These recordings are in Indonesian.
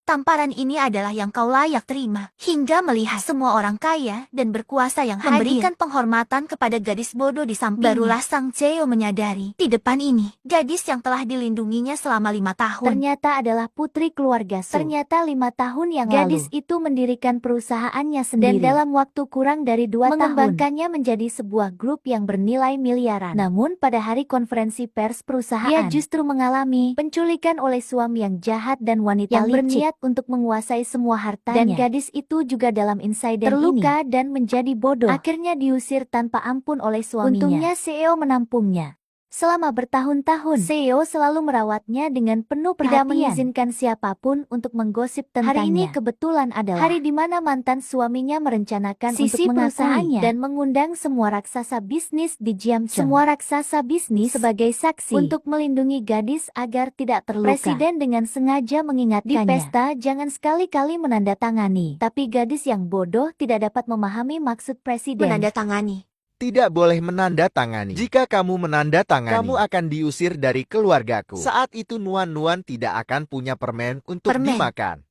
Tamparan ini adalah yang kau layak terima. Hingga melihat semua orang kaya dan berkuasa yang memberikan penghormatan kepada gadis bodoh di sampingnya. Barulah Sang Cheo menyadari, di depan ini, gadis yang telah dilindunginya selama 5 tahun. Ternyata adalah putri keluarga Su. Ternyata 5 tahun yang gadis itu mendirikan perusahaannya sendiri. Dan dalam waktu kurang dari 2 tahun, mengembangkannya menjadi sebuah grup yang bernilai miliaran. Namun pada hari konferensi pers perusahaan, dia justru mengalami penculikan oleh suami yang jahat dan wanita yang berniat untuk menguasai semua hartanya. Dan gadis itu juga dalam insiden terluka dan menjadi bodoh. Akhirnya diusir tanpa ampun oleh suaminya. Untungnya CEO menampungnya. Selama bertahun-tahun, CEO selalu merawatnya dengan penuh perhatian. Tidak mengizinkan siapapun untuk menggosip tentangnya. Hari ini kebetulan adalah hari di mana mantan suaminya merencanakan untuk mengakui dan mengundang semua raksasa bisnis di Jiamcheng. Semua raksasa bisnis sebagai saksi untuk melindungi gadis agar tidak terluka. Presiden dengan sengaja mengingatkannya, di pesta jangan sekali-kali menandatangani. Tapi gadis yang bodoh tidak dapat memahami maksud presiden. Menandatangani. Tidak boleh menandatangani. Jika kamu menandatangani, kamu akan diusir dari keluargaku. Saat itu Nuan-Nuan tidak akan punya permen untuk dimakan.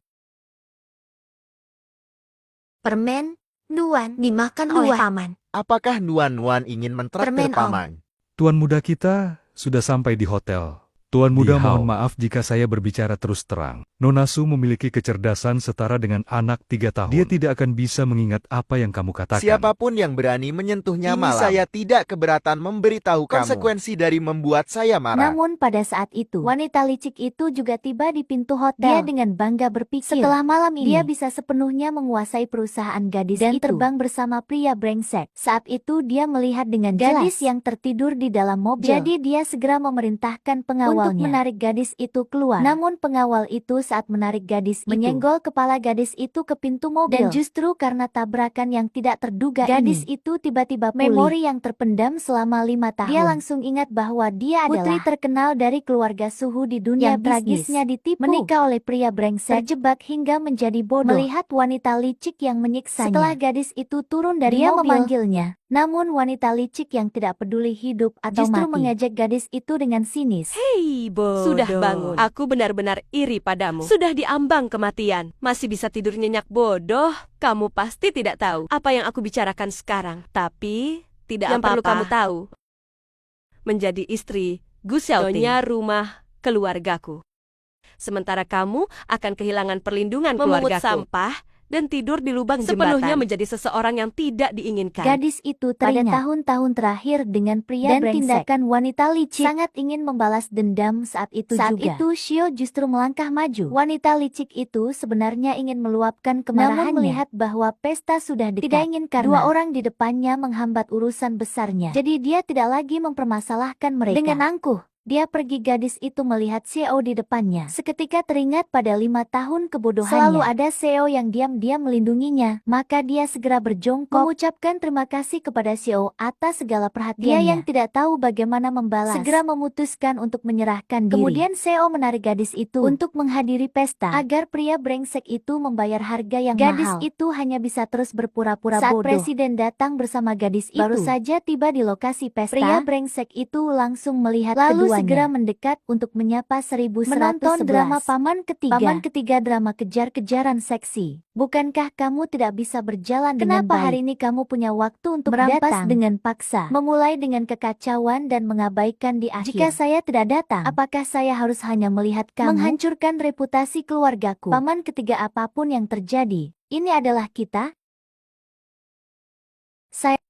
Permen Nuan dimakan oleh paman. Apakah Nuan-Nuan ingin mentraktir paman? Tuan muda kita sudah sampai di hotel. Tuan muda mohon maaf jika saya berbicara terus terang. Nona Su memiliki kecerdasan setara dengan anak 3 tahun. Dia tidak akan bisa mengingat apa yang kamu katakan. Siapapun yang berani menyentuhnya malam, saya tidak keberatan memberitahu kamu konsekuensi dari membuat saya marah. Namun pada saat itu, wanita licik itu juga tiba di pintu hotel. Dia dengan bangga berpikir, setelah malam ini, dia bisa sepenuhnya menguasai perusahaan gadis dan terbang bersama pria brengsek. Saat itu dia melihat dengan gadis yang tertidur di dalam mobil. Jadi dia segera memerintahkan pengawal untuk menarik gadis itu keluar. Namun pengawal itu saat menarik gadis menyenggol kepala gadis itu ke pintu mobil. Dan justru karena tabrakan yang tidak terduga gadis itu tiba-tiba pulih. Memori yang terpendam selama 5 tahun. Dia langsung ingat bahwa dia adalah putri terkenal dari keluarga suhu di dunia yang tragisnya ditipu, menikah oleh pria brengsek, terjebak hingga menjadi bodoh. Melihat wanita licik yang menyiksanya. Setelah gadis itu turun dari mobil, memanggilnya. Namun wanita licik yang tidak peduli hidup atau justru mengejek gadis itu dengan sinis. Hei bodoh, sudah bangun. Aku benar-benar iri padamu. Sudah diambang kematian, masih bisa tidur nyenyak bodoh. Kamu pasti tidak tahu apa yang aku bicarakan sekarang. Tapi tidak apa-apa. Yang perlu kamu tahu, menjadi istri Gu Xiaoting, nyonya rumah keluargaku. Sementara kamu akan kehilangan perlindungan keluargaku. Memungut sampah dan tidur di lubang jembatan. Sepenuhnya menjadi seseorang yang tidak diinginkan. Gadis itu pada tahun-tahun terakhir dengan pria dan tindakan wanita licik. Sangat ingin membalas dendam saat itu juga. Saat itu Shio justru melangkah maju. Wanita licik itu sebenarnya ingin meluapkan kemarahannya. Namun melihat bahwa pesta sudah dekat. Tidak ingin karena 2 orang di depannya menghambat urusan besarnya. Jadi dia tidak lagi mempermasalahkan mereka. Dengan angkuh, dia pergi. Gadis itu melihat CEO di depannya. Seketika teringat pada 5 tahun kebodohannya. Selalu ada CEO yang diam-diam melindunginya. Maka dia segera berjongkok, mengucapkan terima kasih kepada CEO atas segala perhatiannya. Dia yang tidak tahu bagaimana membalas, segera memutuskan untuk menyerahkan diri. Kemudian CEO menarik gadis itu untuk menghadiri pesta, agar pria brengsek itu membayar harga yang mahal. Gadis itu hanya bisa terus berpura-pura bodoh. Saat presiden datang bersama gadis itu, baru saja tiba di lokasi pesta, pria brengsek itu langsung melihat lalu segera mendekat untuk menyapa 1111. Menonton drama Paman Ketiga. Paman Ketiga drama kejar-kejaran seksi. Bukankah kamu tidak bisa berjalan dengan baik? Kenapa hari ini kamu punya waktu untuk merampas dengan paksa? Memulai dengan kekacauan dan mengabaikan di akhir. Jika saya tidak datang, apakah saya harus hanya melihat kamu menghancurkan reputasi keluargaku? Paman Ketiga, apapun yang terjadi, ini adalah kita. Saya